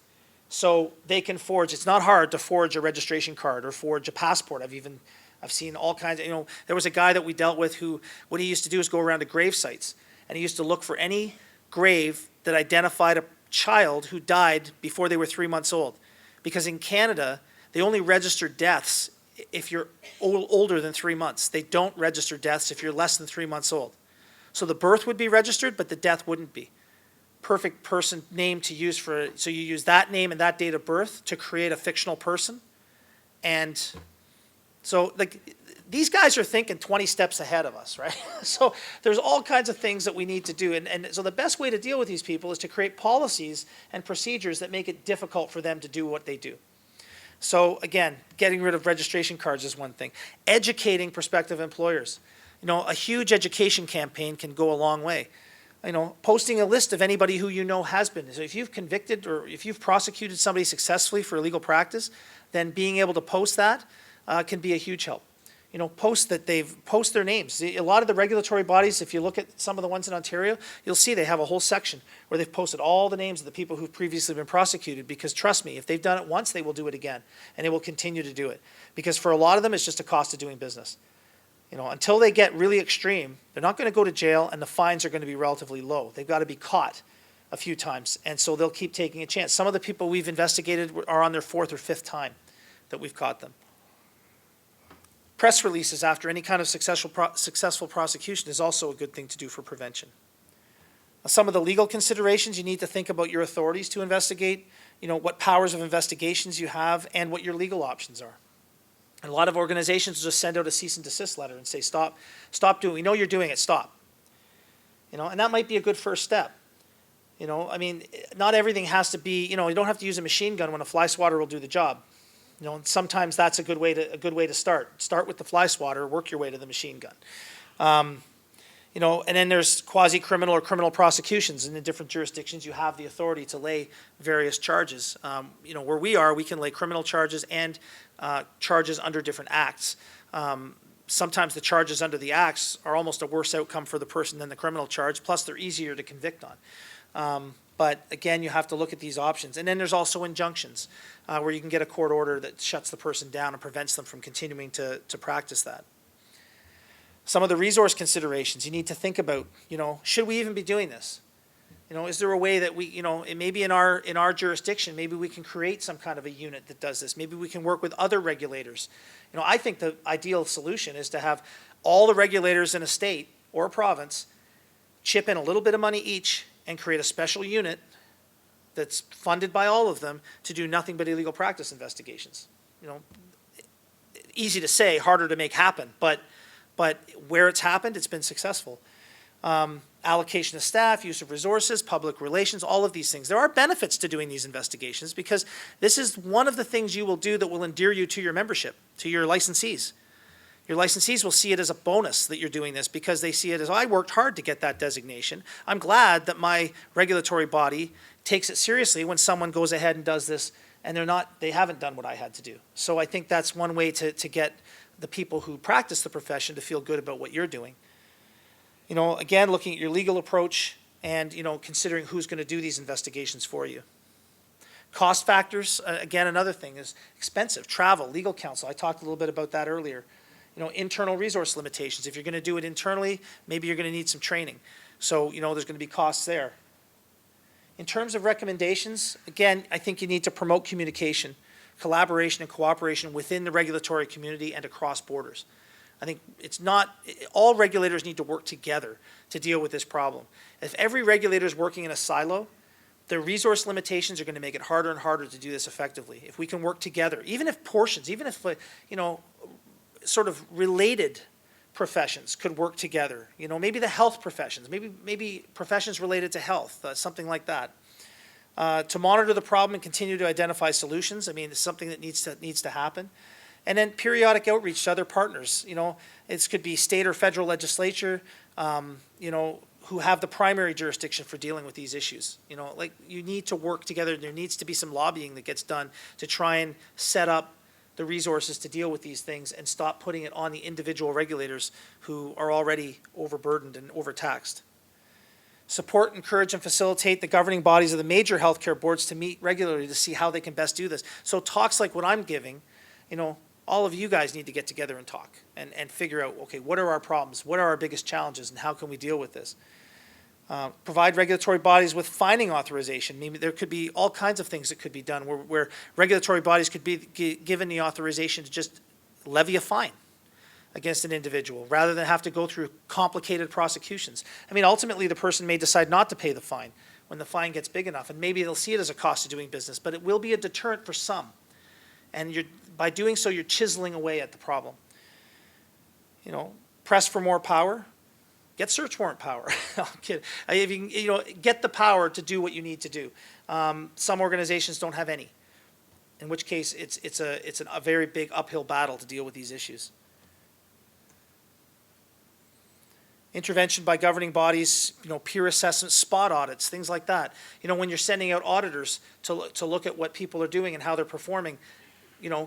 So they can forge, it's not hard to forge a registration card or forge a passport. I've seen all kinds of, you know, there was a guy that we dealt with who, what he used to do is go around to grave sites, and he used to look for any grave that identified a child who died before they were 3 months old. Because in Canada, they only register deaths if you're older than 3 months. They don't register deaths if you're less than 3 months old. So the birth would be registered, but the death wouldn't be. Perfect person name to use for, so you use that name and that date of birth to create a fictional person. And so like these guys are thinking 20 steps ahead of us, right? So there's all kinds of things that we need to do. And so the best way to deal with these people is to create policies and procedures that make it difficult for them to do what they do. So again, getting rid of registration cards is one thing. Educating prospective employers. You know, a huge education campaign can go a long way. You know, posting a list of anybody who you know has been. So if you've convicted or if you've prosecuted somebody successfully for illegal practice, then being able to post that can be a huge help. You know, post their names. A lot of the regulatory bodies, if you look at some of the ones in Ontario, you'll see they have a whole section where they've posted all the names of the people who've previously been prosecuted, because trust me, if they've done it once, they will do it again, and they will continue to do it. Because for a lot of them, it's just a cost of doing business. You know, until they get really extreme, they're not going to go to jail, and the fines are going to be relatively low. They've got to be caught a few times, and so they'll keep taking a chance. Some of the people we've investigated are on their 4th or 5th time that we've caught them. Press releases after any kind of successful prosecution is also a good thing to do for prevention. Some of the legal considerations, you need to think about your authorities to investigate, you know, what powers of investigations you have and what your legal options are. And a lot of organizations just send out a cease and desist letter and say, stop doing, we know you're doing it, stop. You know, and that might be a good first step. You know, I mean, not everything has to be, you know, you don't have to use a machine gun when a fly swatter will do the job. You know, and sometimes that's a good way to start. Start with the fly swatter, work your way to the machine gun. You know, and then there's quasi-criminal or criminal prosecutions. In the different jurisdictions, you have the authority to lay various charges. You know, where we are, we can lay criminal charges and charges under different acts. Sometimes the charges under the acts are almost a worse outcome for the person than the criminal charge, plus they're easier to convict on. But again, you have to look at these options. And then there's also injunctions, where you can get a court order that shuts the person down and prevents them from continuing to practice that. Some of the resource considerations you need to think about, you know, should we even be doing this? You know, is there a way that we, you know, maybe in our jurisdiction, maybe we can create some kind of a unit that does this. Maybe we can work with other regulators. You know, I think the ideal solution is to have all the regulators in a state or a province chip in a little bit of money each and create a special unit that's funded by all of them to do nothing but illegal practice investigations. easy to say, harder to make happen, but where it's happened, it's been successful. Allocation of staff, use of resources, public relations, all of these things. There are benefits to doing these investigations because this is one of the things you will do that will endear you to your membership, to your licensees. Your licensees will see it as a bonus that you're doing this because they see it as, oh, I worked hard to get that designation. I'm glad that my regulatory body takes it seriously when someone goes ahead and does this and they haven't done what I had to do. So I think that's one way to get the people who practice the profession to feel good about what you're doing. Again, looking at your legal approach and, considering who's going to do these investigations for you. Cost factors, again, another thing is expensive. Travel, legal counsel. I talked a little bit about that earlier. Internal resource limitations. If you're going to do it internally, maybe you're going to need some training. So, there's going to be costs there. In terms of recommendations, again, I think you need to promote communication, collaboration, and cooperation within the regulatory community and across borders. I think all regulators need to work together to deal with this problem. If every regulator is working in a silo, the resource limitations are going to make it harder and harder to do this effectively. If we can work together, even if sort of related professions could work together, maybe the health professions, maybe professions related to health, something like that. To monitor the problem and continue to identify solutions, it's something that needs to happen. And then periodic outreach to other partners. It could be state or federal legislature, who have the primary jurisdiction for dealing with these issues. You need to work together. There needs to be some lobbying that gets done to try and set up the resources to deal with these things and stop putting it on the individual regulators who are already overburdened and overtaxed. Support, encourage, and facilitate the governing bodies of the major healthcare boards to meet regularly to see how they can best do this. So talks like what I'm giving, all of you guys need to get together and talk and figure out, okay, what are our problems? What are our biggest challenges and how can we deal with this? Provide regulatory bodies with fining authorization. Maybe there could be all kinds of things that could be done where regulatory bodies could be given the authorization to just levy a fine against an individual rather than have to go through complicated prosecutions. Ultimately the person may decide not to pay the fine when the fine gets big enough, and maybe they'll see it as a cost of doing business, but it will be a deterrent for some. And by doing so, you're chiseling away at the problem. Press for more power. Get search warrant power. I'm kidding. If you can, get the power to do what you need to do. Some organizations don't have any, in which case it's a very big uphill battle to deal with these issues. Intervention by governing bodies, peer assessment, spot audits, things like that. When you're sending out auditors to look at what people are doing and how they're performing,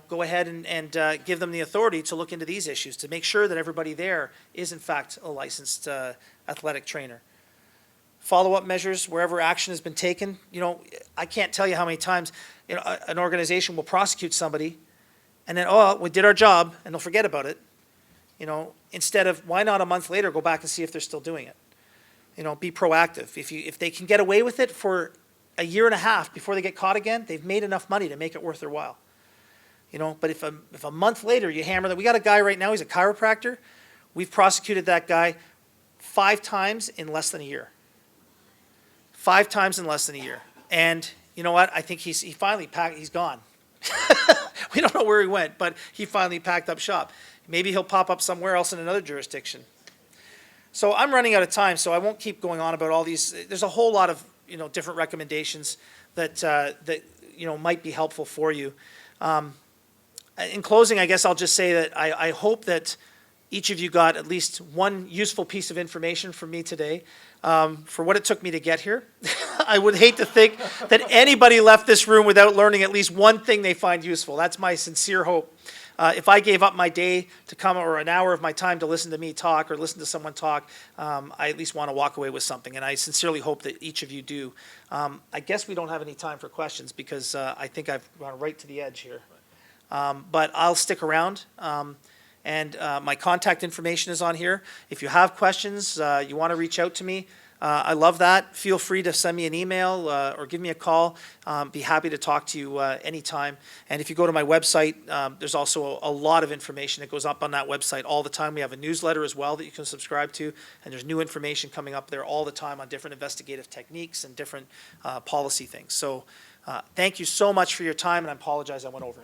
go ahead and give them the authority to look into these issues, to make sure that everybody there is in fact a licensed athletic trainer. Follow-up measures wherever action has been taken. I can't tell you how many times an organization will prosecute somebody and then, oh, we did our job, and they'll forget about it. Instead of, why not a month later go back and see if they're still doing it? Be proactive. If they can get away with it for a year and a half before they get caught again, they've made enough money to make it worth their while. But if a month later you hammer that, we got a guy right now, he's a chiropractor. We've prosecuted that guy 5 times in less than a year. 5 times in less than a year. And you know what? I think he finally packed, he's gone. We don't know where he went, but he finally packed up shop. Maybe he'll pop up somewhere else in another jurisdiction. So I'm running out of time, so I won't keep going on about all these. There's a whole lot of different recommendations that might be helpful for you. In closing, I guess I'll just say that I hope that each of you got at least one useful piece of information from me today for what it took me to get here. I would hate to think that anybody left this room without learning at least one thing they find useful. That's my sincere hope. If I gave up my day to come, or an hour of my time to listen to me talk or listen to someone talk, I at least want to walk away with something, and I sincerely hope that each of you do. I guess we don't have any time for questions because I think I've gone right to the edge here. But I'll stick around, and my contact information is on here. If you have questions, you want to reach out to me, I love that. Feel free to send me an email or give me a call. Be happy to talk to you anytime. And if you go to my website, there's also a lot of information that goes up on that website all the time. We have a newsletter as well that you can subscribe to, and there's new information coming up there all the time on different investigative techniques and different policy things. So thank you so much for your time, and I apologize I went over.